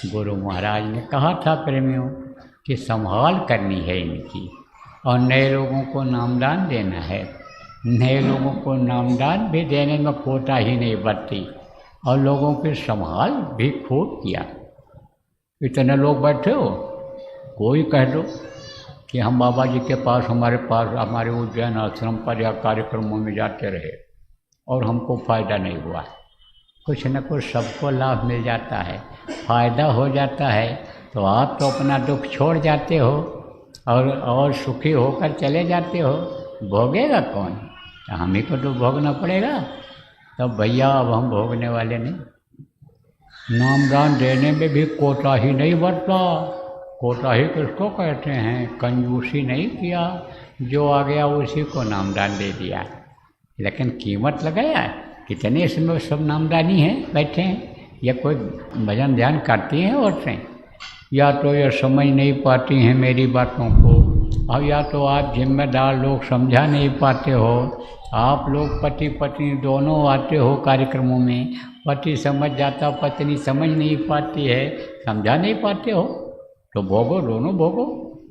गुरु महाराज ने कहा था प्रेमियों कि संभाल करनी है इनकी, और नए लोगों को नामदान देना है। नए लोगों को नामदान भी देने में कोता ही नहीं बरती, और लोगों की संभाल भी खूब किया। इतने लोग बैठे हो, कोई कह दो कि हम बाबा जी के पास हमारे उज्जैन आश्रम पर या कार्यक्रमों में जाते रहे और हमको फ़ायदा नहीं हुआ। कुछ न कुछ सबको लाभ मिल जाता है, फ़ायदा हो जाता है, तो आप तो अपना दुख छोड़ जाते हो और सुखी होकर चले जाते हो। भोगेगा कौन? तो हम ही को तो भोगना पड़ेगा। तब भैया अब हम भोगने वाले नहीं। नामदान देने में भी कोताही नहीं बरता। कोताही किसको कहते हैं? कंजूसी नहीं किया, जो आ गया उसी को नामदान दे दिया। लेकिन कीमत लगाया। कितने इसमें सब नामदानी हैं बैठे हैं, या कोई भजन ध्यान करती हैं औरतें, या तो ये समझ नहीं पाती हैं मेरी बातों को, और या तो आप जिम्मेदार लोग समझा नहीं पाते हो। आप लोग पति पत्नी दोनों आते हो कार्यक्रमों में, पति समझ जाता, पत्नी समझ नहीं पाती है, समझा नहीं पाते हो, तो भोगो, दोनों भोगो।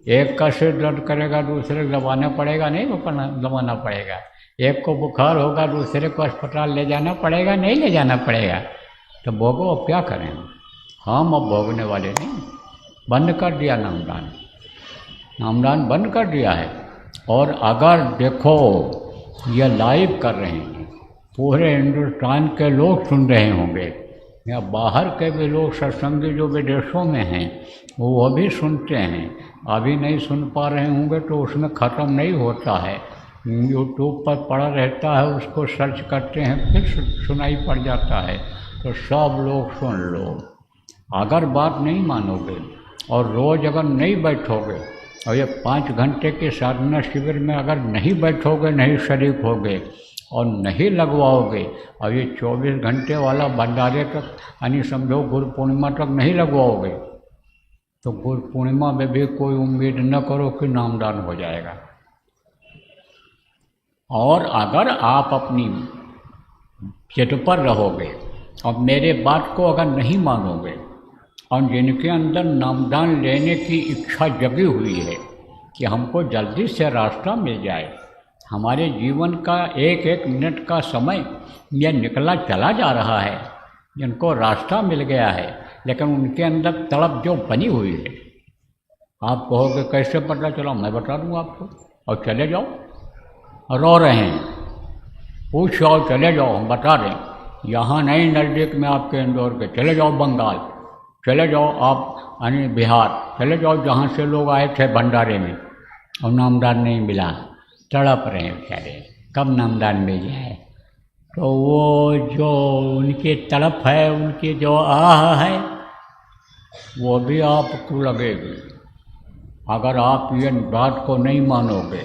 एक का सिर दर्द करेगा, दूसरे को दबाना पड़ेगा, नहीं दबाना पड़ेगा। एक को बुखार होगा, दूसरे को अस्पताल ले जाना पड़ेगा, नहीं ले जाना पड़ेगा। तो भोगो। अब क्या करें हम अब भोगने वाले नहीं। बंद कर दिया नामदान, नामदान बंद कर दिया है। और अगर देखो ये लाइव कर रहे हैं, पूरे हिंदुस्तान के लोग सुन रहे होंगे, या बाहर के भी लोग सत्संगी जो विदेशों में हैं वो भी सुनते हैं। अभी नहीं सुन पा रहे होंगे तो उसमें ख़त्म नहीं होता है, यूट्यूब पर पड़ा रहता है, उसको सर्च करते हैं, फिर सुनाई पड़ जाता है। तो सब लोग सुन लो। अगर बात नहीं मानोगे और रोज़ अगर नहीं बैठोगे, और ये 5 घंटे के साधना शिविर में अगर नहीं बैठोगे, नहीं शरीक होगे और नहीं लगवाओगे, और ये 24 घंटे वाला भंडारे तक यानी समझो गुरु पूर्णिमा तक नहीं लगवाओगे, तो गुरु पूर्णिमा में भी कोई उम्मीद न करो कि नामदान हो जाएगा। और अगर आप अपनी जिद पर रहोगे और मेरे बात को अगर नहीं मानोगे, और जिनके अंदर नामदान लेने की इच्छा जगी हुई है कि हमको जल्दी से रास्ता मिल जाए, हमारे जीवन का एक एक मिनट का समय यह निकला चला जा रहा है, जिनको रास्ता मिल गया है, लेकिन उनके अंदर तड़प जो बनी हुई है। आप कहोगे कैसे पता चला? मैं बता दूँ आपको, और चले जाओ। रो रहे हैं, पूछ जाओ, चले जाओ, हम बता दें। यहाँ नहीं नज़दीक में आपके इंदौर के, चले जाओ बंगाल, चले जाओ आप यानी बिहार, चले जाओ जहाँ से लोग आए थे भंडारे में और नामदान नहीं मिला, तड़प रहे हैं बेचारे, कब नामदान मिल जाए। तो वो जो उनकी तड़प है, उनकी जो आह है, वो भी आपको लगेगी। अगर आप ये बात को नहीं मानोगे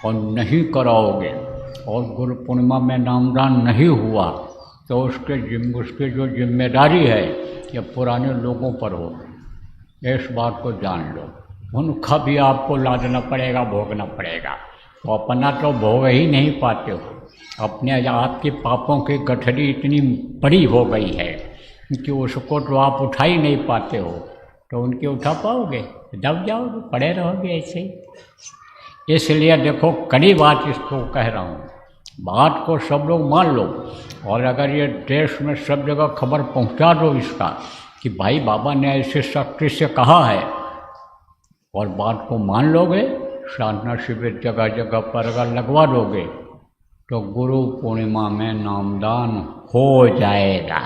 और नहीं कराओगे, और गुरु पूर्णिमा में नामदान नहीं हुआ, तो उसके जो जिम्मेदारी है ये पुराने लोगों पर होगी। इस बात को जान लो। उनका भी आपको लादना पड़ेगा, भोगना पड़ेगा। तो अपना तो भोग ही नहीं पाते हो। अपने आपके पापों की गठरी इतनी बड़ी हो गई है कि उसको तो आप उठा ही नहीं पाते हो, तो उनके उठा पाओगे? दब जाओगे, पड़े रहोगे ऐसे ही। इसलिए देखो, कड़ी बात इसको कह रहा हूँ, बात को सब लोग मान लो। और अगर ये देश में सब जगह खबर पहुँचा दो इसका कि भाई बाबा ने ऐसे शक्ति से कहा है, और बात को मान लोगे, साधना शिविर जगह जगह पर अगर लगवा दोगे, तो गुरु पूर्णिमा में नामदान हो जाएगा।